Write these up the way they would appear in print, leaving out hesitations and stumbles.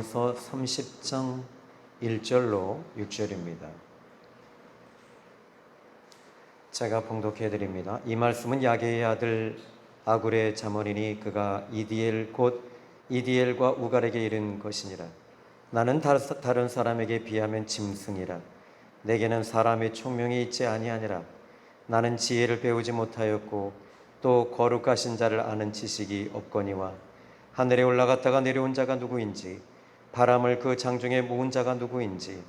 야고보서 30장 1절로 6절입니다. 제가 봉독해 드립니다. 이 말씀은 야게의 아들 아굴의 자문이니 그가 이디엘 곧 이디엘과 우갈에게 이른 것이니라. 나는 다른 사람에게 비하면 짐승이라. 내게는 사람의 총명이 있지 아니하니라. 나는 지혜를 배우지 못하였고 또 거룩하신 자를 아는 지식이 없거니와 하늘에 올라갔다가 내려온 자가 누구인지 바람을 그 장중에 모은 자가 누구인지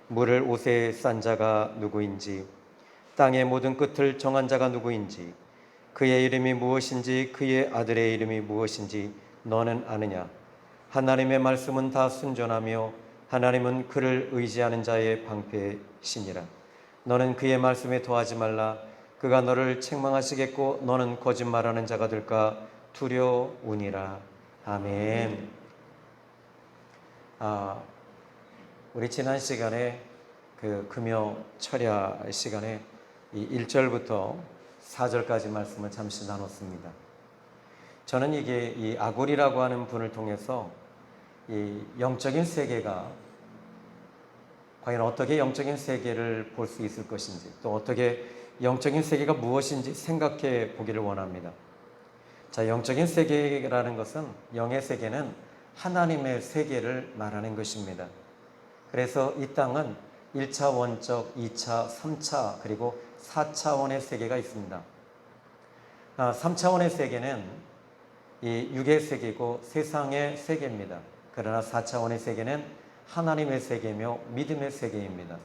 물을 옷에 싼 자가 누구인지 땅의 모든 끝을 정한 자가 누구인지 그의 이름이 무엇인지 그의 아들의 이름이 무엇인지 너는 아느냐? 하나님의 말씀은 다 순전하며 하나님은 그를 의지하는 자의 방패시니라. 너는 그의 말씀에 더하지 말라. 그가 너를 책망하시겠고 너는 거짓말하는 자가 될까 두려우니라. 아멘. 우리 지난 시간에 그 금요 철야 시간에 이 1절부터 4절까지 말씀을 잠시 나눴습니다. 저는 이게 이 아굴이라고 하는 분을 통해서 이 영적인 세계가 과연 어떻게 영적인 세계를 볼 수 있을 것인지 또 어떻게 영적인 세계가 무엇인지 생각해 보기를 원합니다. 자, 영적인 세계라는 것은 영의 세계는 하나님의 세계를 말하는 것입니다. 그래서 이 땅은 1차 원적, 2차, 3차 그리고 4차원의 세계가 있습니다. 3차원의 세계는 이 육의 세계고 세상의 세계입니다. 그러나 4차원의 세계는 하나님의 세계며 믿음의 세계입니다.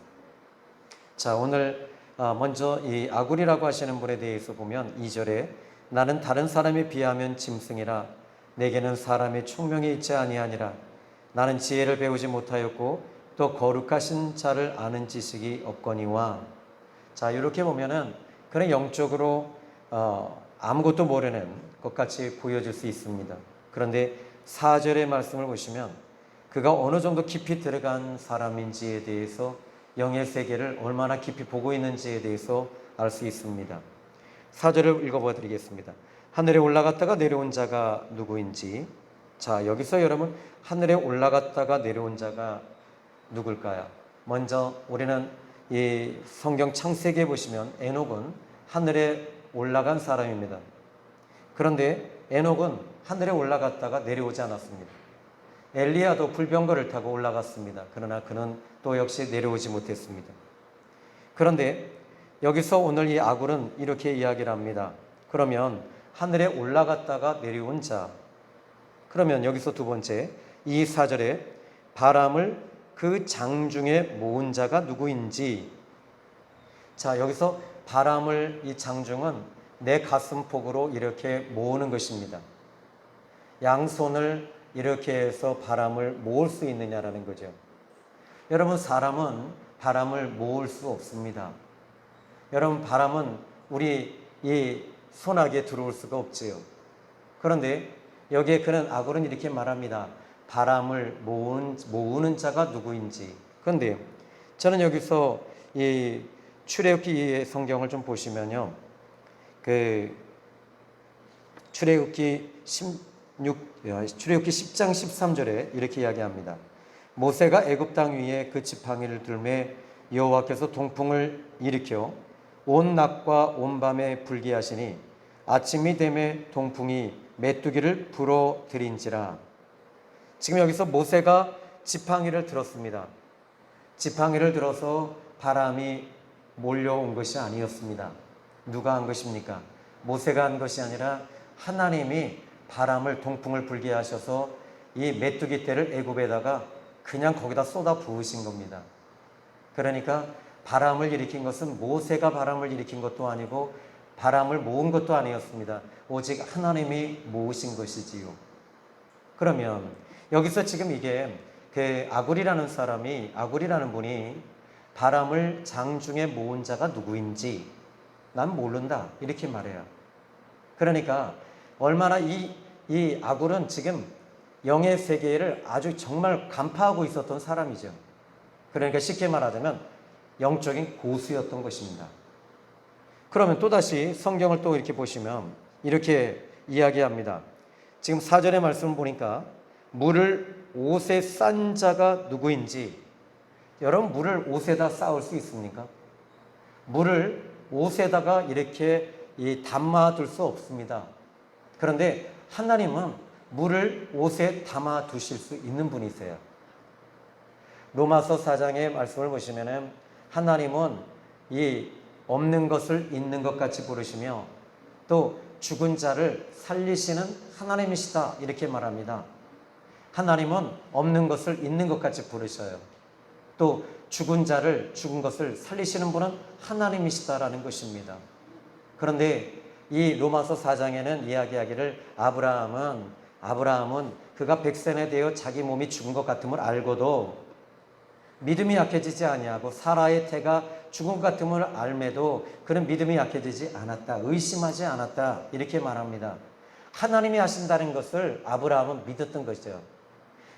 자, 오늘 먼저 이 아굴이라고 하시는 분에 대해서 보면 2절에 나는 다른 사람에 비하면 짐승이라 내게는 사람의 총명이 있지 아니하니라. 나는 지혜를 배우지 못하였고 또 거룩하신 자를 아는 지식이 없거니와. 자, 이렇게 보면은 그런 영적으로 아무것도 모르는 것 같이 보여질 수 있습니다. 그런데 4절의 말씀을 보시면 그가 어느 정도 깊이 들어간 사람인지에 대해서 영의 세계를 얼마나 깊이 보고 있는지에 대해서 알 수 있습니다. 4절을 읽어봐 드리겠습니다. 하늘에 올라갔다가 내려온 자가 누구인지. 자, 여기서 여러분 하늘에 올라갔다가 내려온 자가 누굴까요? 먼저 우리는 이 성경 창세기에 보시면 에녹은 하늘에 올라간 사람입니다. 그런데 에녹은 하늘에 올라갔다가 내려오지 않았습니다. 엘리야도 불병거를 타고 올라갔습니다. 그러나 그는 또 역시 내려오지 못했습니다. 그런데 여기서 오늘 이 아굴은 이렇게 이야기를 합니다. 그러면 하늘에 올라갔다가 내려온 자, 그러면 여기서 두 번째 이 4절에 바람을 그 장중에 모은 자가 누구인지. 자, 여기서 바람을 이 장중은 내 가슴폭으로 이렇게 모으는 것입니다. 양손을 이렇게 해서 바람을 모을 수 있느냐라는 거죠. 여러분, 사람은 바람을 모을 수 없습니다. 여러분, 바람은 우리 이 손아귀에 들어올 수가 없지요. 그런데 여기에 그는 아굴은 이렇게 말합니다. 바람을 모으는 자가 누구인지. 그런데 저는 여기서 이 출애굽기의 성경을 좀 보시면요, 그 출애굽기 10장 13절에 이렇게 이야기합니다. 모세가 애굽 땅 위에 그 지팡이를 들매 여호와께서 동풍을 일으켜 온 낮과 온 밤에 불게 하시니 아침이 되매 동풍이 메뚜기를 불어들인지라. 지금 여기서 모세가 지팡이를 들었습니다. 지팡이를 들어서 바람이 몰려온 것이 아니었습니다. 누가 한 것입니까? 모세가 한 것이 아니라 하나님이 바람을 동풍을 불게 하셔서 이 메뚜기 떼를 애굽에다가 그냥 거기다 쏟아 부으신 겁니다. 그러니까 바람을 일으킨 것은 모세가 바람을 일으킨 것도 아니고 바람을 모은 것도 아니었습니다. 오직 하나님이 모으신 것이지요. 그러면 여기서 지금 이게 그 아굴이라는 분이 바람을 장중에 모은 자가 누구인지 난 모른다 이렇게 말해요. 그러니까 얼마나 이 아굴은 지금 영의 세계를 아주 정말 간파하고 있었던 사람이죠. 그러니까 쉽게 말하자면 영적인 고수였던 것입니다. 그러면 또다시 성경을 또 이렇게 보시면 이렇게 이야기합니다. 지금 4절의 말씀을 보니까 물을 옷에 싼 자가 누구인지. 여러분, 물을 옷에다 쌓을 수 있습니까? 물을 옷에다가 이렇게 담아둘 수 없습니다. 그런데 하나님은 물을 옷에 담아 두실 수 있는 분이세요. 로마서 4장의 말씀을 보시면은 하나님은 이 없는 것을 있는 것 같이 부르시며 또 죽은 자를 살리시는 하나님이시다, 이렇게 말합니다. 하나님은 없는 것을 있는 것 같이 부르셔요. 또 죽은 자를, 죽은 것을 살리시는 분은 하나님이시다라는 것입니다. 그런데 이 로마서 4장에는 이야기하기를 아브라함은 그가 백세나 되어 자기 몸이 죽은 것 같음을 알고도 믿음이 약해지지 아니하고 사라의 태가 죽은 것 같음을 알매도 그는 믿음이 약해지지 않았다, 의심하지 않았다, 이렇게 말합니다. 하나님이 하신다는 것을 아브라함은 믿었던 것이죠.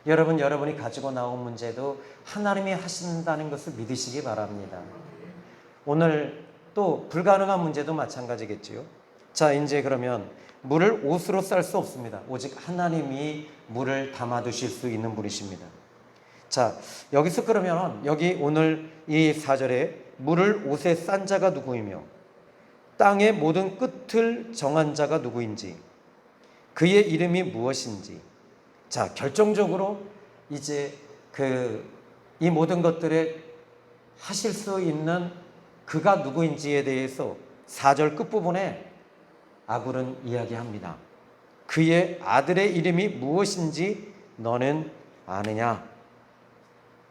여러분이 가지고 나온 문제도 하나님이 하신다는 것을 믿으시기 바랍니다. 오늘 또 불가능한 문제도 마찬가지겠지요. 자, 이제 그러면 물을 옷으로 쌀 수 없습니다. 오직 하나님이 물을 담아두실 수 있는 분이십니다. 자, 여기서 그러면 여기 오늘 이 4절에 물을 옷에 싼 자가 누구이며 땅의 모든 끝을 정한 자가 누구인지 그의 이름이 무엇인지. 자, 결정적으로 이제 이 모든 것들에 하실 수 있는 그가 누구인지에 대해서 4절 끝부분에 아굴은 이야기합니다. 그의 아들의 이름이 무엇인지 너는 아느냐?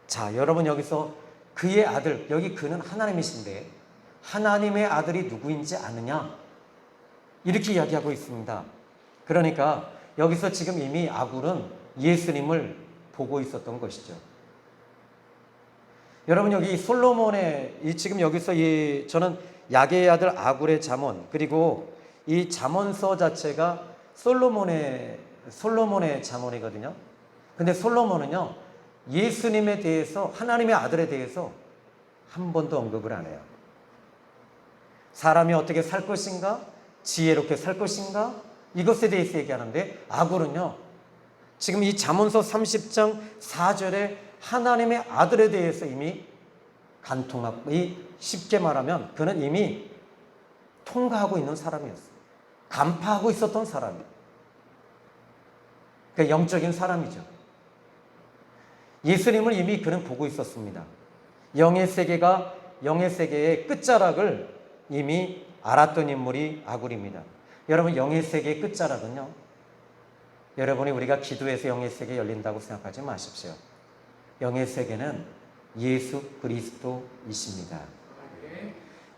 자, 여러분, 여기서 그의 아들, 여기 그는 하나님이신데 하나님의 아들이 누구인지 아느냐? 이렇게 이야기하고 있습니다. 그러니까 여기서 지금 이미 아굴은 예수님을 보고 있었던 것이죠. 여러분, 여기 솔로몬의 지금 여기서 저는 야게의 아들 아굴의 잠언, 그리고 이 잠언서 자체가 솔로몬의 잠언이거든요. 근데 솔로몬은요, 예수님에 대해서, 하나님의 아들에 대해서 한 번도 언급을 안 해요. 사람이 어떻게 살 것인가? 지혜롭게 살 것인가? 이것에 대해서 얘기하는데 아굴은요, 지금 이 잠언서 30장 4절에 하나님의 아들에 대해서 이미 간통하고, 쉽게 말하면 그는 이미 통과하고 있는 사람이었어요. 간파하고 있었던 사람이에요. 그러니까 영적인 사람이죠. 예수님을 이미 그는 보고 있었습니다. 영의 세계의 끝자락을 이미 알았던 인물이 아굴입니다. 여러분, 영의 세계의 끝자락은요, 여러분이 우리가 기도해서 영의 세계 열린다고 생각하지 마십시오. 영의 세계는 예수 그리스도이십니다.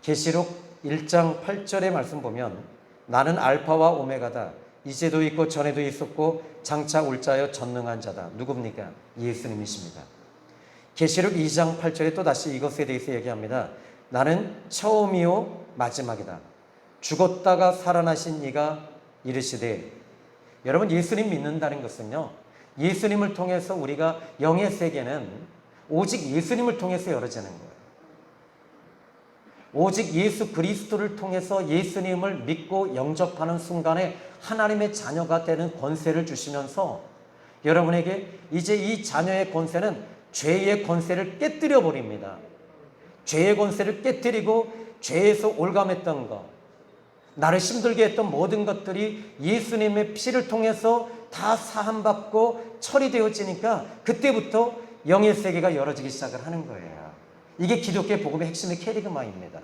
계시록 1장 8절의 말씀 보면 나는 알파와 오메가다. 이제도 있고 전에도 있었고 장차 올 자여 전능한 자다. 누굽니까? 예수님이십니다. 계시록 2장 8절에 또 다시 이것에 대해서 얘기합니다. 나는 처음이요 마지막이다. 죽었다가 살아나신 이가 이르시되. 여러분, 예수님 믿는다는 것은요, 예수님을 통해서 우리가 영의 세계는 오직 예수님을 통해서 열어지는 거예요. 오직 예수 그리스도를 통해서 예수님을 믿고 영접하는 순간에 하나님의 자녀가 되는 권세를 주시면서 여러분에게 이제 이 자녀의 권세는 죄의 권세를 깨뜨려 버립니다. 죄의 권세를 깨뜨리고 죄에서 올감했던 것, 나를 힘들게 했던 모든 것들이 예수님의 피를 통해서 다 사함받고 처리되어지니까 그때부터 영의 세계가 열어지기 시작을 하는 거예요. 이게 기독교의 복음의 핵심의 캐리그마입니다.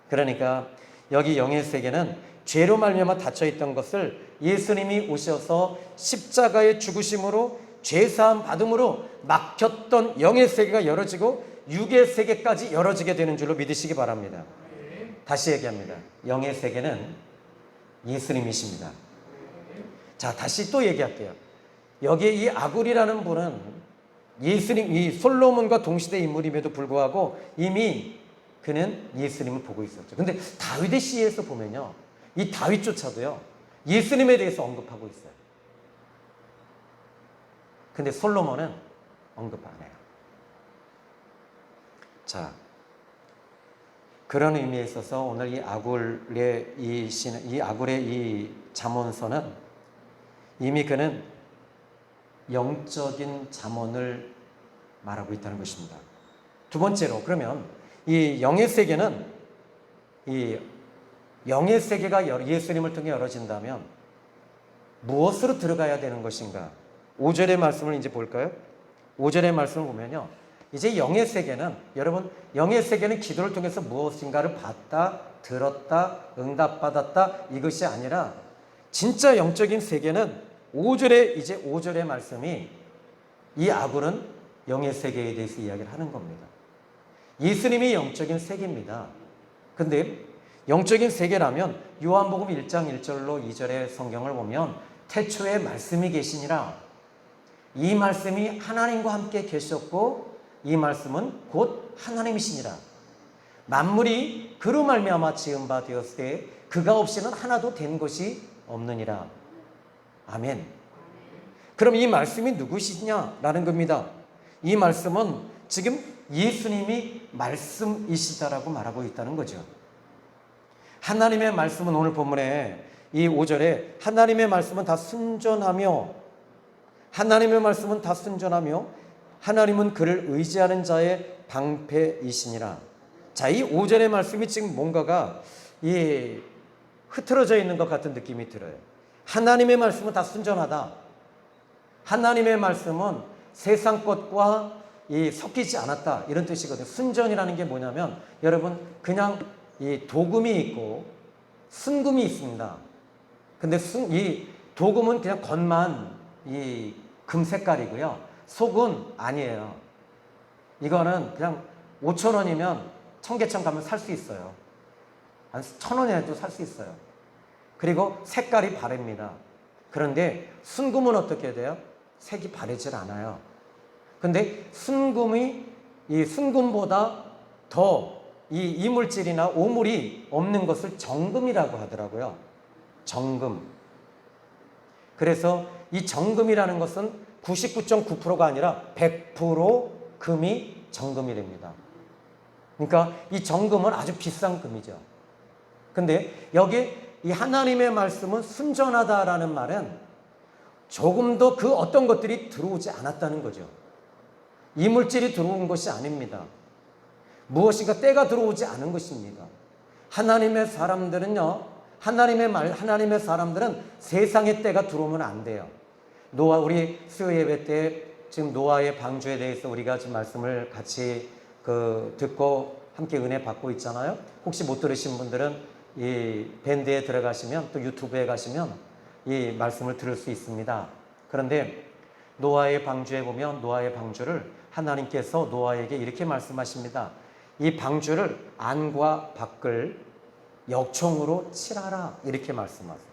그러니까 여기 영의 세계는 죄로 말미암아 닫혀있던 것을 예수님이 오셔서 십자가의 죽으심으로 죄사함 받음으로 막혔던 영의 세계가 열어지고 육의 세계까지 열어지게 되는 줄로 믿으시기 바랍니다. 다시 얘기합니다. 영의 세계는 예수님이십니다. 자, 다시 또 얘기할게요. 여기에 이 아굴이라는 분은 예수님, 이 솔로몬과 동시대 인물임에도 불구하고 이미 그는 예수님을 보고 있었죠. 근데 다윗의 시에서 보면요, 이 다윗조차도요, 예수님에 대해서 언급하고 있어요. 근데 솔로몬은 언급 안 해요. 자, 그런 의미에 있어서 오늘 이 아굴의 이 잠언서는 이미 그는 영적인 잠언을 말하고 있다는 것입니다. 두 번째로, 그러면 이 영의 세계는, 이 영의 세계가 예수님을 통해 열어진다면 무엇으로 들어가야 되는 것인가? 5절의 말씀을 이제 볼까요? 5절의 말씀을 보면요, 이제 영의 세계는, 여러분, 영의 세계는 기도를 통해서 무엇인가를 봤다, 들었다, 응답받았다, 이것이 아니라 진짜 영적인 세계는 5절의 말씀이, 이 아굴은 영의 세계에 대해서 이야기를 하는 겁니다. 예수님이 영적인 세계입니다. 근데 영적인 세계라면 요한복음 1장 1절로 2절의 성경을 보면 태초에 말씀이 계시니라. 이 말씀이 하나님과 함께 계셨고 이 말씀은 곧 하나님이시니라. 만물이 그로 말미암아 지은 바 되었을 때 그가 없이는 하나도 된 것이 없느니라. 아멘. 그럼 이 말씀이 누구시냐라는 겁니다. 이 말씀은 지금 예수님이 말씀이시다라고 말하고 있다는 거죠. 하나님의 말씀은, 오늘 본문에 이 5절에 하나님의 말씀은 다 순전하며, 하나님의 말씀은 다 순전하며 하나님은 그를 의지하는 자의 방패이시니라. 자, 이 5절의 말씀이 지금 뭔가가 흐트러져 있는 것 같은 느낌이 들어요. 하나님의 말씀은 다 순전하다. 하나님의 말씀은 세상 것과 섞이지 않았다, 이런 뜻이거든요. 순전이라는 게 뭐냐면, 여러분, 그냥 이 도금이 있고 순금이 있습니다. 근데 이 도금은 그냥 겉만 이 금 색깔이고요, 속은 아니에요. 이거는 그냥 5,000원이면 청계천 가면 살 수 있어요. 한 1,000원이라도 살 수 있어요. 그리고 색깔이 바릅니다. 그런데 순금은 어떻게 돼요? 색이 바르질 않아요. 근데 순금이 이 순금보다 더 이 이물질이나 오물이 없는 것을 정금이라고 하더라고요. 정금. 그래서 이 정금이라는 것은 99.9%가 아니라 100% 금이 정금이랍니다. 그러니까 이 정금은 아주 비싼 금이죠. 근데 여기 이 하나님의 말씀은 순전하다라는 말은 조금도 그 어떤 것들이 들어오지 않았다는 거죠. 이물질이 들어온 것이 아닙니다. 무엇인가 때가 들어오지 않은 것입니다. 하나님의 사람들은요, 하나님의 사람들은 세상의 때가 들어오면 안 돼요. 우리 수요 예배 때 지금 노아의 방주에 대해서 우리가 지금 말씀을 같이 듣고 함께 은혜 받고 있잖아요. 혹시 못 들으신 분들은 이 밴드에 들어가시면, 또 유튜브에 가시면 이 말씀을 들을 수 있습니다. 그런데 노아의 방주에 보면, 노아의 방주를 하나님께서 노아에게 이렇게 말씀하십니다. 이 방주를 안과 밖을 역청으로 칠하라, 이렇게 말씀하세요.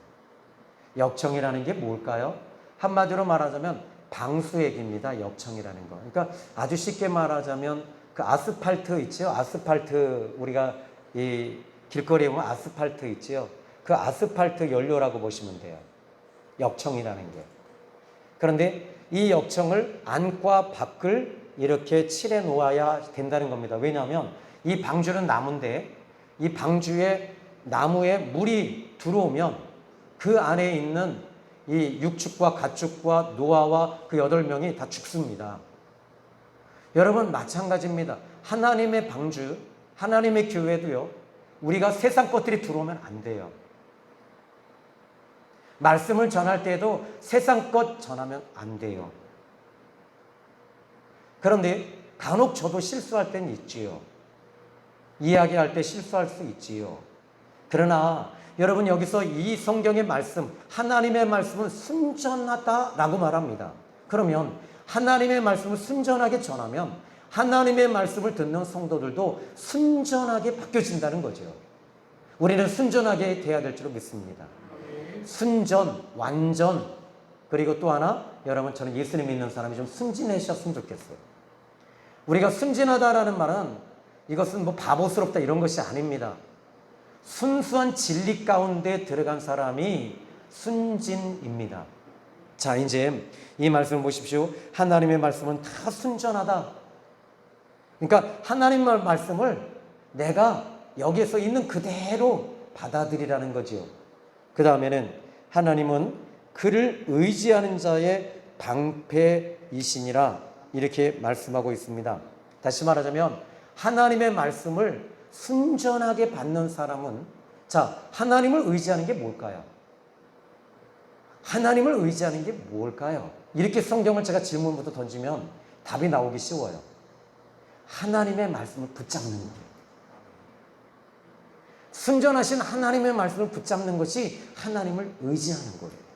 역청이라는 게 뭘까요? 한마디로 말하자면 방수액입니다. 역청이라는 거. 그러니까 아주 쉽게 말하자면 그 아스팔트 있죠? 아스팔트, 우리가 이 길거리에 보면 아스팔트 있죠? 그 아스팔트 연료라고 보시면 돼요. 역청이라는 게. 그런데 이 역청을 안과 밖을 이렇게 칠해 놓아야 된다는 겁니다. 왜냐하면 이 방주는 나무인데, 이 방주에 나무에 물이 들어오면 그 안에 있는 이 육축과 가축과 노아와 그 8명이 다 죽습니다. 여러분, 마찬가지입니다. 하나님의 방주, 하나님의 교회도요, 우리가 세상 것들이 들어오면 안 돼요. 말씀을 전할 때에도 세상 것 전하면 안 돼요. 그런데 간혹 저도 실수할 때는 있지요. 이야기할 때 실수할 수 있지요. 그러나 여러분, 여기서 이 성경의 말씀, 하나님의 말씀은 순전하다라고 말합니다. 그러면 하나님의 말씀을 순전하게 전하면 하나님의 말씀을 듣는 성도들도 순전하게 바뀌어진다는 거죠. 우리는 순전하게 돼야 될 줄 믿습니다. 순전, 완전. 그리고 또 하나, 여러분, 저는 예수님 믿는 사람이 좀 순진해졌으면 좋겠어요. 우리가 순진하다라는 말은 이것은 뭐 바보스럽다 이런 것이 아닙니다. 순수한 진리 가운데 들어간 사람이 순진입니다. 자, 이제 이 말씀을 보십시오. 하나님의 말씀은 다 순전하다. 그러니까 하나님의 말씀을 내가 여기에서 있는 그대로 받아들이라는 거죠. 그 다음에는 하나님은 그를 의지하는 자의 방패이시니라 이렇게 말씀하고 있습니다. 다시 말하자면 하나님의 말씀을 순전하게 받는 사람은, 자, 하나님을 의지하는 게 뭘까요? 하나님을 의지하는 게 뭘까요? 이렇게 성경을 제가 질문부터 던지면 답이 나오기 쉬워요. 하나님의 말씀을 붙잡는 거예요. 순전하신 하나님의 말씀을 붙잡는 것이 하나님을 의지하는 거예요.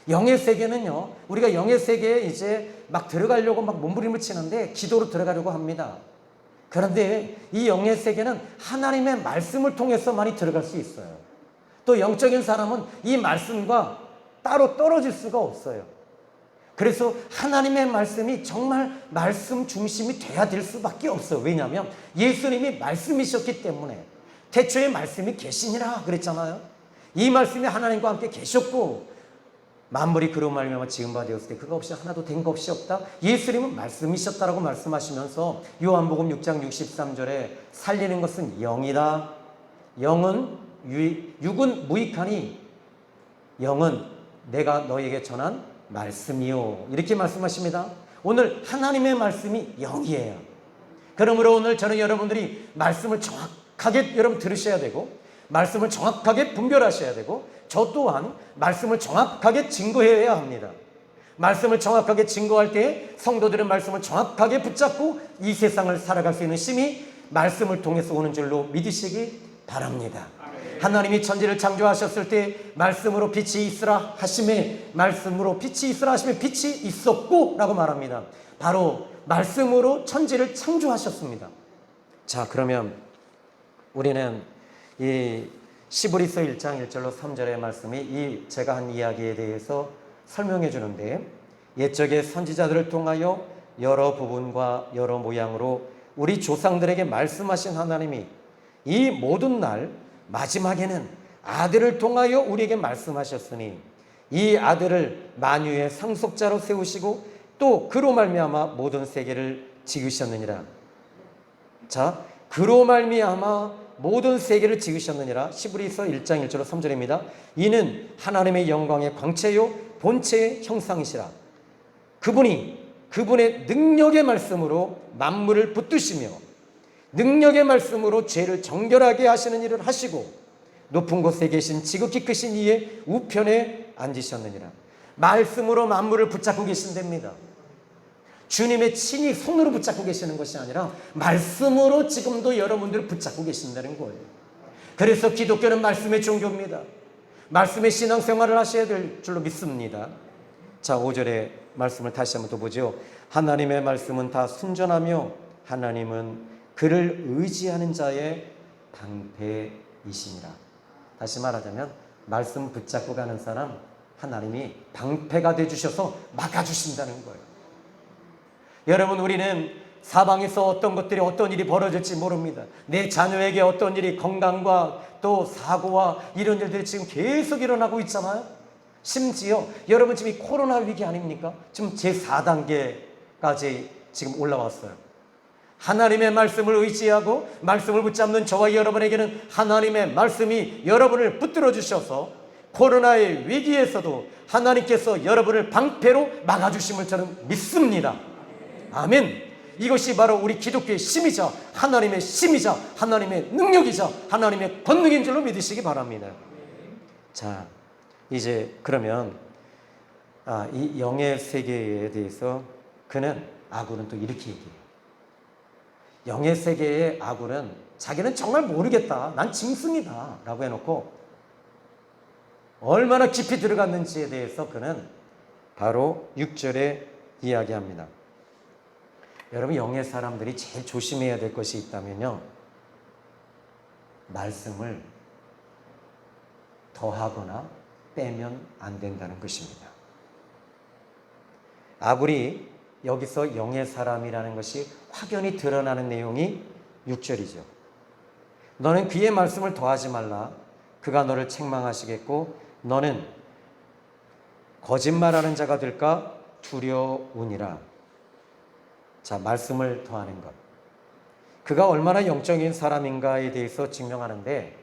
영의 세계는요, 우리가 영의 세계에 이제 막 들어가려고 막 몸부림을 치는데 기도로 들어가려고 합니다. 그런데 이 영의 세계는 하나님의 말씀을 통해서만이 들어갈 수 있어요. 또 영적인 사람은 이 말씀과 따로 떨어질 수가 없어요. 그래서 하나님의 말씀이 정말 말씀 중심이 돼야 될 수밖에 없어요. 왜냐하면 예수님이 말씀이셨기 때문에. 태초에 말씀이 계시니라 그랬잖아요. 이 말씀이 하나님과 함께 계셨고 만물이 그로 말미암아 지은 바 되었을 때 그가 없이 하나도 된 것 없이 없다. 예수님은 말씀이셨다라고 말씀하시면서 요한복음 6장 63절에 살리는 것은 영이다. 육은 무익하니 영은 내가 너에게 전한 말씀이요. 이렇게 말씀하십니다. 오늘 하나님의 말씀이 영이에요. 그러므로 오늘 저는 여러분들이 말씀을 정확하게 여러분 들으셔야 되고 말씀을 정확하게 분별하셔야 되고 저 또한 말씀을 정확하게 증거해야 합니다. 말씀을 정확하게 증거할 때 성도들은 말씀을 정확하게 붙잡고 이 세상을 살아갈 수 있는 힘이 말씀을 통해서 오는 줄로 믿으시기 바랍니다. 하나님이 천지를 창조하셨을 때 말씀으로 빛이 있으라 하심에 말씀으로 빛이 있으라 하심에 빛이 있었고 라고 말합니다. 바로 말씀으로 천지를 창조하셨습니다. 자, 그러면 우리는 이 시브리서 1장 1절로 3절의 말씀이 이 제가 한 이야기에 대해서 설명해 주는데 옛적의 선지자들을 통하여 여러 부분과 여러 모양으로 우리 조상들에게 말씀하신 하나님이 이 모든 날 마지막에는 아들을 통하여 우리에게 말씀하셨으니 이 아들을 만유의 상속자로 세우시고 또 그로 말미암아 모든 세계를 지으셨느니라. 자, 그로 말미암아 모든 세계를 지으셨느니라. 시브리서 1장 1절로 3절입니다. 이는 하나님의 영광의 광채요 본체의 형상이시라. 그분의 능력의 말씀으로 만물을 붙드시며 능력의 말씀으로 죄를 정결하게 하시는 일을 하시고 높은 곳에 계신 지극히 크신 이의 우편에 앉으셨느니라. 말씀으로 만물을 붙잡고 계신답니다. 주님의 친히 손으로 붙잡고 계시는 것이 아니라 말씀으로 지금도 여러분들을 붙잡고 계신다는 거예요. 그래서 기독교는 말씀의 종교입니다. 말씀의 신앙생활을 하셔야 될 줄로 믿습니다. 자, 5절의 말씀을 다시 한번 더 보죠. 하나님의 말씀은 다 순전하며 하나님은 그를 의지하는 자의 방패이시니라. 다시 말하자면 말씀 붙잡고 가는 사람 하나님이 방패가 되주셔서 막아주신다는 거예요. 여러분, 우리는 사방에서 어떤 것들이 어떤 일이 벌어질지 모릅니다. 내 자녀에게 어떤 일이 건강과 또 사고와 이런 일들이 지금 계속 일어나고 있잖아요. 심지어 여러분 지금 이 코로나 위기 아닙니까? 지금 제4단계까지 지금 올라왔어요. 하나님의 말씀을 의지하고 말씀을 붙잡는 저와 여러분에게는 하나님의 말씀이 여러분을 붙들어 주셔서 코로나의 위기에서도 하나님께서 여러분을 방패로 막아주심을 저는 믿습니다. 아멘. 이것이 바로 우리 기독교의 힘이자 하나님의 힘이자 하나님의 능력이자 하나님의 권능인 줄로 믿으시기 바랍니다. 자, 이제 그러면 이 영의 세계에 대해서 아굴은 또 이렇게 얘기해요. 영의 세계의 아굴은 자기는 정말 모르겠다, 난 짐승이다 라고 해놓고 얼마나 깊이 들어갔는지에 대해서 그는 바로 6절에 이야기합니다. 여러분, 영의 사람들이 제일 조심해야 될 것이 있다면요, 말씀을 더하거나 빼면 안 된다는 것입니다. 아굴이 여기서 영의 사람이라는 것이 확연히 드러나는 내용이 6절이죠. 너는 그의 말씀을 더하지 말라. 그가 너를 책망하시겠고 너는 거짓말하는 자가 될까 두려우니라. 자, 말씀을 더하는 것. 그가 얼마나 영적인 사람인가에 대해서 증명하는데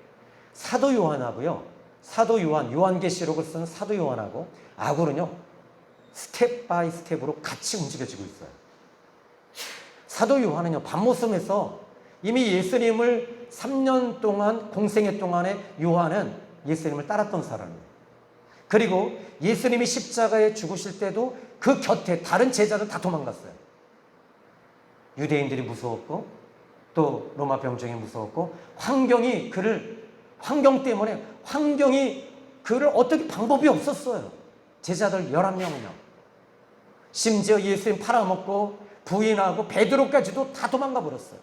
사도 요한하고요, 요한계시록을 쓴 사도 요한하고 아굴은요 스텝 바이 스텝으로 같이 움직여지고 있어요. 사도 요한은요, 밤모섬에서 이미 예수님을 3년 동안 공생애 동안에 요한은 예수님을 따랐던 사람이에요. 그리고 예수님이 십자가에 죽으실 때도 그 곁에 다른 제자들 다 도망갔어요. 유대인들이 무서웠고 또 로마 병정이 무서웠고 환경 때문에 환경이 그를 어떻게 방법이 없었어요. 제자들 11명은요. 심지어 예수님 팔아먹고 부인하고 베드로까지도 다 도망가 버렸어요.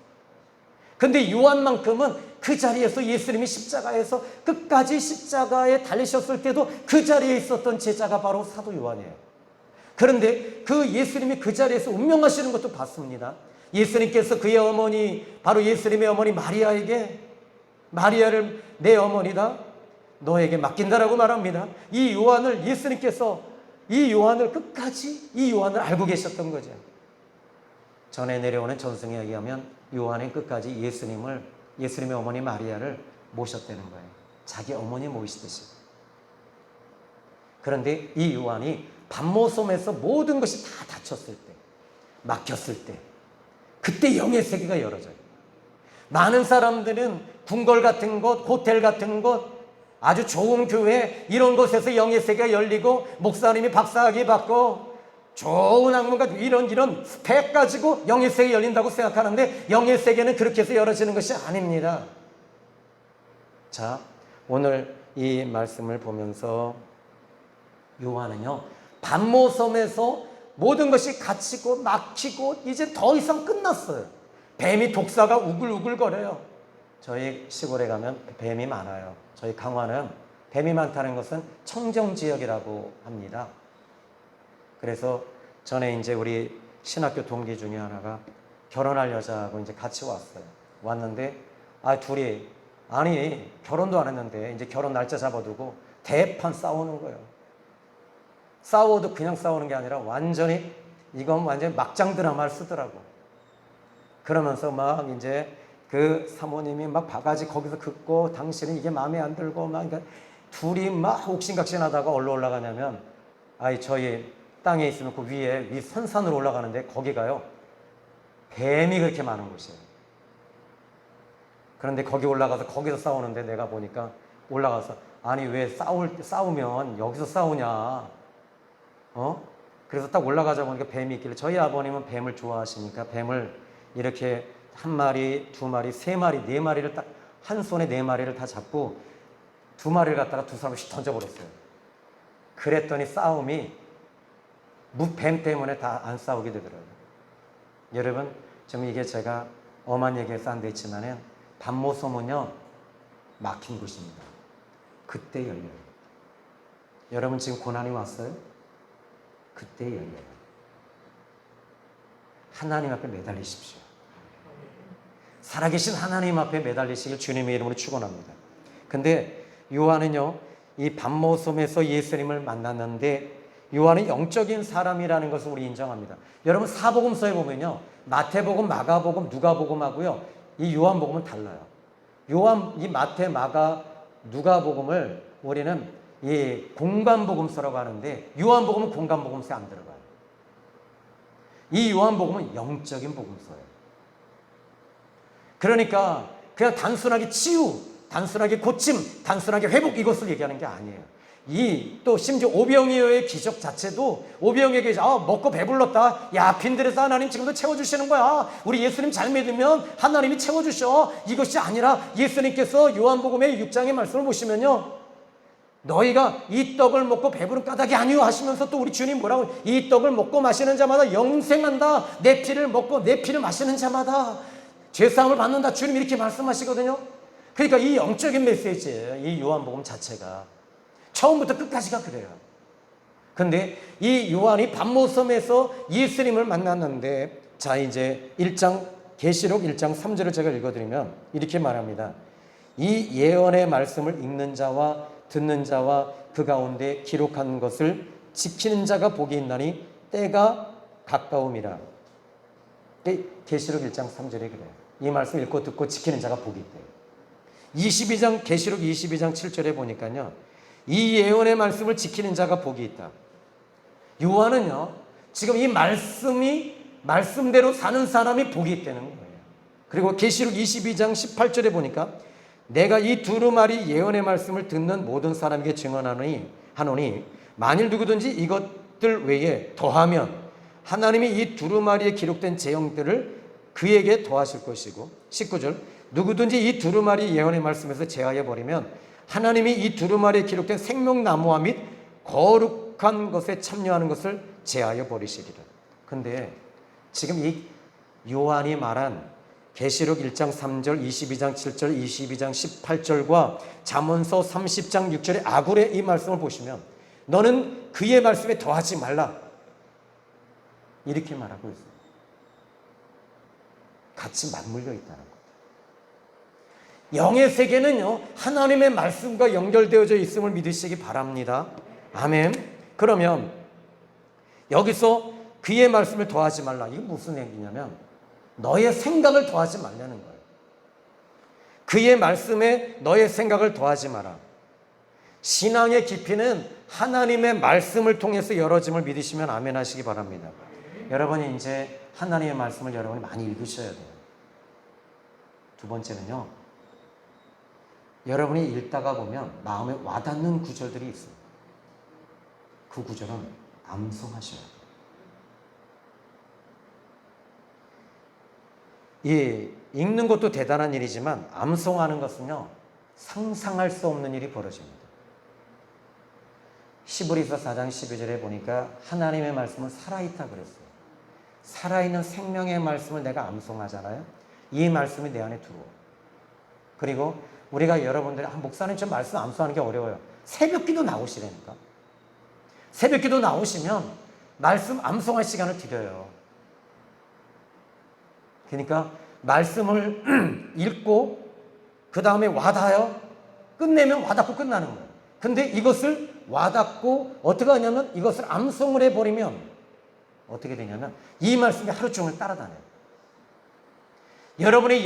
근데 요한만큼은 그 자리에서 예수님이 십자가에서 끝까지 십자가에 달리셨을 때도 그 자리에 있었던 제자가 바로 사도 요한이에요. 그런데 그 예수님이 그 자리에서 운명하시는 것도 봤습니다. 예수님께서 그의 어머니, 바로 예수님의 어머니 마리아에게 마리아를 내 어머니다, 너에게 맡긴다라고 말합니다. 예수님께서 이 요한을 끝까지 이 요한을 알고 계셨던 거죠. 전에 내려오는 전승에 의하면 요한은 끝까지 예수님의 어머니 마리아를 모셨다는 거예요. 자기 어머니 모시듯이. 그런데 이 요한이 밤모섬에서 모든 것이 다 닫혔을 때, 막혔을 때, 그때 영의 세계가 열어져요. 많은 사람들은 궁궐 같은 곳, 호텔 같은 곳, 아주 좋은 교회 이런 곳에서 영의 세계가 열리고 목사님이 박사학위 받고 좋은 학문가 이런 스펙 가지고 영의 세계 열린다고 생각하는데 영의 세계는 그렇게 해서 열어지는 것이 아닙니다. 자, 오늘 이 말씀을 보면서 요한은요, 밤모섬에서 모든 것이 갇히고 막히고 이제 더 이상 끝났어요. 뱀이 독사가 우글우글거려요. 저희 시골에 가면 뱀이 많아요. 저희 강화는 뱀이 많다는 것은 청정지역이라고 합니다. 그래서 전에 이제 우리 신학교 동기 중에 하나가 결혼할 여자하고 이제 같이 왔는데 둘이 결혼도 안 했는데 이제 결혼 날짜 잡아두고 대판 싸우는 거예요. 싸워도 그냥 싸우는 게 아니라 이건 완전히 막장 드라마를 쓰더라고. 그러면서 막 이제 그 사모님이 막 바가지 거기서 긋고 당신은 이게 마음에 안 들고 막 그러니까 둘이 막 옥신각신하다가 어디로 올라가냐면 저희 땅에 있으면 그 위 선산으로 올라가는데 거기가요 뱀이 그렇게 많은 곳이에요. 그런데 거기 올라가서 거기서 싸우는데 내가 보니까 올라가서 왜 싸우면 여기서 싸우냐 그래서 딱 올라가자 보니까 뱀이 있길래 저희 아버님은 뱀을 좋아하시니까 뱀을 이렇게 한 마리, 두 마리, 세 마리, 네 마리를 딱 한 손에 네 마리를 다 잡고 두 마리를 갖다가 두 사람씩 던져버렸어요. 그랬더니 싸움이 뱀 때문에 다 안 싸우게 되더라고요. 여러분, 좀 이게 제가 엄한 얘기해서 안 됐지만은 밤모섬은요 막힌 곳입니다. 그때 열려요. 여러분 지금 고난이 왔어요? 그때 열려요. 하나님 앞에 매달리십시오. 살아계신 하나님 앞에 매달리시길 주님의 이름으로 축원합니다. 근데 요한은요, 이 밤모섬에서 예수님을 만났는데 요한은 영적인 사람이라는 것을 우리 인정합니다. 여러분 사복음서에 보면요, 마태복음, 마가복음, 누가복음하고요, 이 요한복음은 달라요. 이 마태, 마가, 누가복음을 우리는 이 공간복음서라고 하는데 요한복음은 공간복음서에 안 들어가요. 이 요한복음은 영적인 복음서예요. 그러니까 그냥 단순하게 치유, 단순하게 고침, 단순하게 회복 이것을 얘기하는 게 아니에요. 또 심지어 오병이어의 기적 자체도 오병이어에게 먹고 배불렀다. 야, 빈들에서 하나님 지금도 채워주시는 거야. 우리 예수님 잘 믿으면 하나님이 채워주셔. 이것이 아니라 예수님께서 요한복음의 6장의 말씀을 보시면요, 너희가 이 떡을 먹고 배부른 까닭이 아니오 하시면서 또 우리 주님 뭐라고, 이 떡을 먹고 마시는 자마다 영생한다. 내 피를 먹고 내 피를 마시는 자마다 죄사함을 받는다. 주님 이렇게 말씀하시거든요. 그러니까 이 영적인 메시지예요. 이 요한복음 자체가 처음부터 끝까지가 그래요. 근데 이 요한이 밤모섬에서 예수님을 만났는데, 자 이제 계시록 1장 3절을 제가 읽어드리면 이렇게 말합니다. 이 예언의 말씀을 읽는 자와 듣는 자와 그 가운데 기록한 것을 지키는 자가 복이 있나니 때가 가까움이라. 계시록 1장 3절에 그래요. 이 말씀 읽고 듣고 지키는 자가 복이 있대요. 계시록 22장 7절에 보니까요, 이 예언의 말씀을 지키는 자가 복이 있다. 요한은요, 지금 이 말씀대로 사는 사람이 복이 있다는 거예요. 그리고 계시록 22장 18절에 보니까 내가 이 두루마리 예언의 말씀을 듣는 모든 사람에게 증언하노니 만일 누구든지 이것들 외에 더하면 하나님이 이 두루마리에 기록된 재앙들을 그에게 더하실 것이고, 19절 누구든지 이 두루마리 예언의 말씀에서 제하여 버리면 하나님이 이 두루마리에 기록된 생명나무와 및 거룩한 것에 참여하는 것을 제하여 버리시리라. 근데 지금 이 요한이 말한 계시록 1장 3절, 22장 7절, 22장 18절과 잠언서 30장 6절의 아굴의 이 말씀을 보시면 너는 그의 말씀에 더하지 말라, 이렇게 말하고 있어요. 같이 맞물려 있다는 것. 영의 세계는요, 하나님의 말씀과 연결되어져 있음을 믿으시기 바랍니다. 아멘. 그러면 여기서 그의 말씀을 더하지 말라, 이게 무슨 얘기냐면 너의 생각을 더하지 말라는 거예요. 그의 말씀에 너의 생각을 더하지 마라. 신앙의 깊이는 하나님의 말씀을 통해서 열어짐을 믿으시면 아멘 하시기 바랍니다. 여러분이 이제 하나님의 말씀을 여러분이 많이 읽으셔야 돼요. 두 번째는요, 여러분이 읽다가 보면 마음에 와닿는 구절들이 있어요. 그 구절은 암송하셔야 돼요. 읽는 것도 대단한 일이지만 암송하는 것은요, 상상할 수 없는 일이 벌어집니다. 히브리서 4장 12절에 보니까 하나님의 말씀은 살아있다 그랬어요. 살아있는 생명의 말씀을 내가 암송하잖아요. 이 말씀이 내 안에 들어와요. 그리고 우리가 여러분들이 목사님 저 말씀 암송하는 게 어려워요. 새벽기도 나오시라니까. 새벽기도 나오시면 말씀 암송할 시간을 드려요. 그러니까 말씀을 읽고 그 다음에 와닿아요. 끝내면 와닿고 끝나는 거예요. 근데 이것을 와닿고 어떻게 하냐면 이것을 암송을 해버리면 어떻게 되냐면 이 말씀이 하루 종일 따라다녀요. 여러분의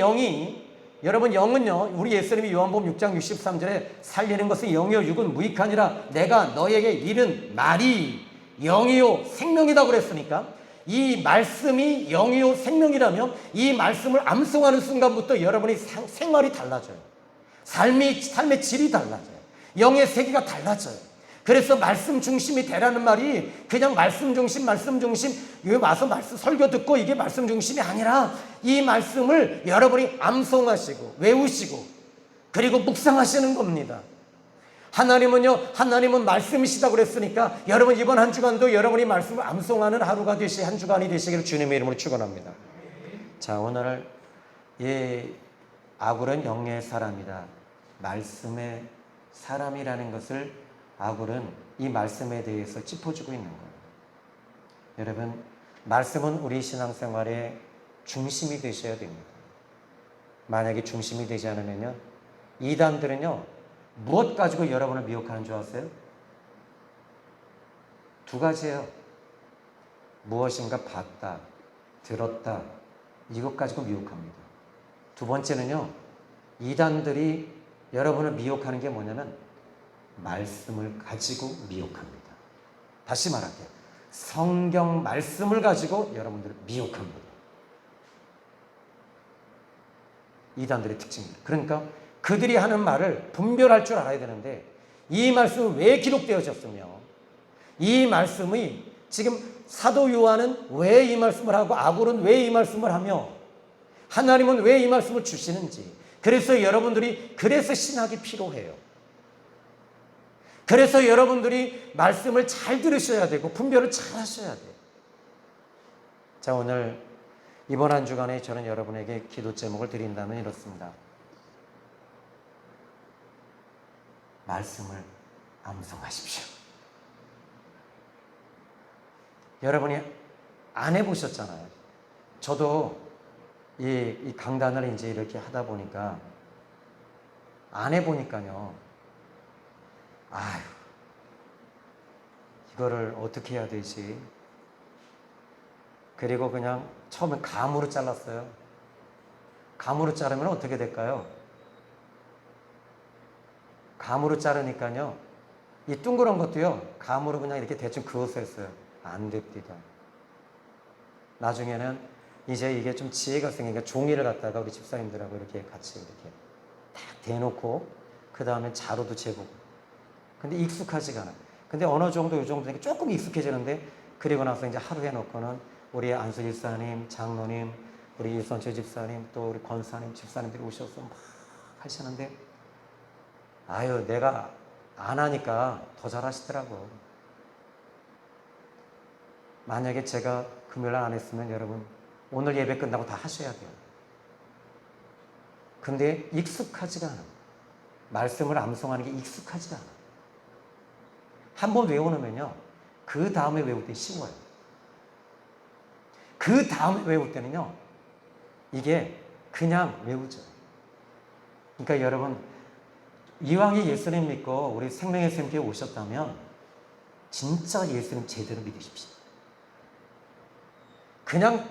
여러분 영은요, 우리 예수님이 요한복음 6장 63절에 살리는 것은 영이요 육은 무익하니라 내가 너에게 이른 말이 영이요 생명이다 그랬으니까 이 말씀이 영이요 생명이라면 이 말씀을 암송하는 순간부터 여러분의 생활이 달라져요. 삶의 질이 달라져요. 영의 세계가 달라져요. 그래서 말씀 중심이 되라는 말이 그냥 말씀 중심 여기 와서 말씀 설교 듣고 이게 말씀 중심이 아니라 이 말씀을 여러분이 암송하시고 외우시고 그리고 묵상하시는 겁니다. 하나님은 말씀이시다 그랬으니까 여러분 이번 한 주간도 여러분이 말씀을 암송하는 하루가 한 주간이 되시기를 주님의 이름으로 축원합니다. 자, 오늘 이 아굴은 영의 사람이다, 말씀의 사람이라는 것을 아굴은 이 말씀에 대해서 짚어주고 있는 거예요. 여러분, 말씀은 우리 신앙생활의 중심이 되셔야 됩니다. 만약에 중심이 되지 않으면요, 이단들은요, 무엇 가지고 여러분을 미혹하는 줄 아세요? 두 가지예요. 무엇인가 봤다, 들었다, 이것 가지고 미혹합니다. 두 번째는요, 이단들이 여러분을 미혹하는 게 뭐냐면 말씀을 가지고 미혹합니다. 다시 말할게요. 성경 말씀을 가지고 여러분들을 미혹합니다. 이단들의 특징입니다. 그러니까 그들이 하는 말을 분별할 줄 알아야 되는데 이 말씀은 왜 기록되어졌으며 이 말씀이 지금 사도 요한은 왜 이 말씀을 하고 아굴은 왜 이 말씀을 하며 하나님은 왜 이 말씀을 주시는지, 그래서 여러분들이 신학이 필요해요. 그래서 여러분들이 말씀을 잘 들으셔야 되고 분별을 잘 하셔야 돼요. 자, 오늘 이번 한 주간에 저는 여러분에게 기도 제목을 드린다면 이렇습니다. 말씀을 암송하십시오. 여러분이 안 해보셨잖아요. 저도 이 강단을 이제 이렇게 하다 보니까 안 해보니까요. 아유, 이거를 어떻게 해야 되지? 그리고 그냥 처음에 감으로 잘랐어요. 감으로 자르면 어떻게 될까요? 감으로 자르니까요, 이 둥그런 것도요, 감으로 그냥 이렇게 대충 그어서 했어요. 안 됩니다. 나중에는 이제 이게 좀 지혜가 생기니까 종이를 갖다가 우리 집사님들하고 이렇게 같이 이렇게 딱 대놓고 그 다음에 자로도 재보고. 근데 익숙하지가 않아요. 근데 어느 정도 이 정도 되니까 조금 익숙해지는데, 그리고 나서 이제 하루 해놓고는 우리 안수 집사님, 장로님, 우리 일선철 집사님, 또 우리 권사님, 집사님들이 오셔서 막 하시는데, 아유, 내가 안 하니까 더 잘하시더라고. 만약에 제가 금요일 안 했으면 여러분 오늘 예배 끝나고 다 하셔야 돼요. 근데 익숙하지가 않아요. 말씀을 암송하는 게 익숙하지가 않아요. 한번 외워놓으면요, 그 다음에 외울 때 쉬워요. 그 다음에 외울 때는요, 이게 그냥 외우죠. 그러니까 여러분, 이왕에 예수님 믿고 우리 생명의 샘교에 오셨다면 진짜 예수님 제대로 믿으십시오. 그냥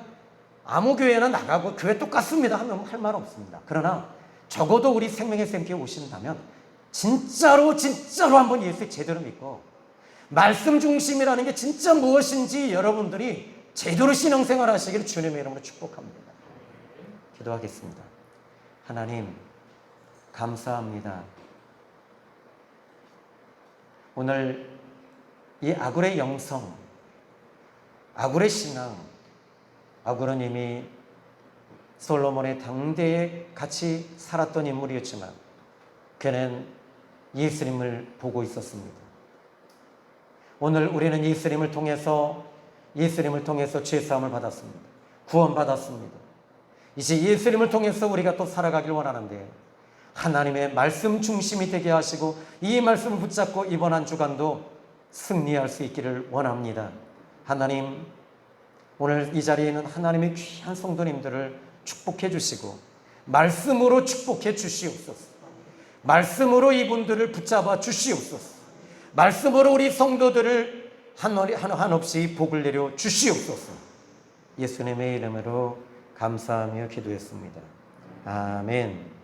아무 교회나 나가고 교회 똑같습니다 하면 할 말 없습니다. 그러나 적어도 우리 생명의 샘교에 오신다면 진짜로 한번 예수 제대로 믿고 말씀 중심이라는 게 진짜 무엇인지 여러분들이 제대로 신앙생활 하시기를 주님의 이름으로 축복합니다. 기도하겠습니다. 하나님, 감사합니다. 오늘 이 아굴의 영성, 아굴의 신앙, 아굴은 이미 솔로몬의 당대에 같이 살았던 인물이었지만 그는 예수님을 보고 있었습니다. 오늘 우리는 예수님을 통해서 죄사함을 받았습니다. 구원받았습니다. 이제 예수님을 통해서 우리가 또 살아가길 원하는데 하나님의 말씀 중심이 되게 하시고 이 말씀을 붙잡고 이번 한 주간도 승리할 수 있기를 원합니다. 하나님, 오늘 이 자리에 있는 하나님의 귀한 성도님들을 축복해 주시고 말씀으로 축복해 주시옵소서. 말씀으로 이분들을 붙잡아 주시옵소서. 말씀으로 우리 성도들을 한없이 복을 내려 주시옵소서. 예수님의 이름으로 감사하며 기도했습니다. 아멘.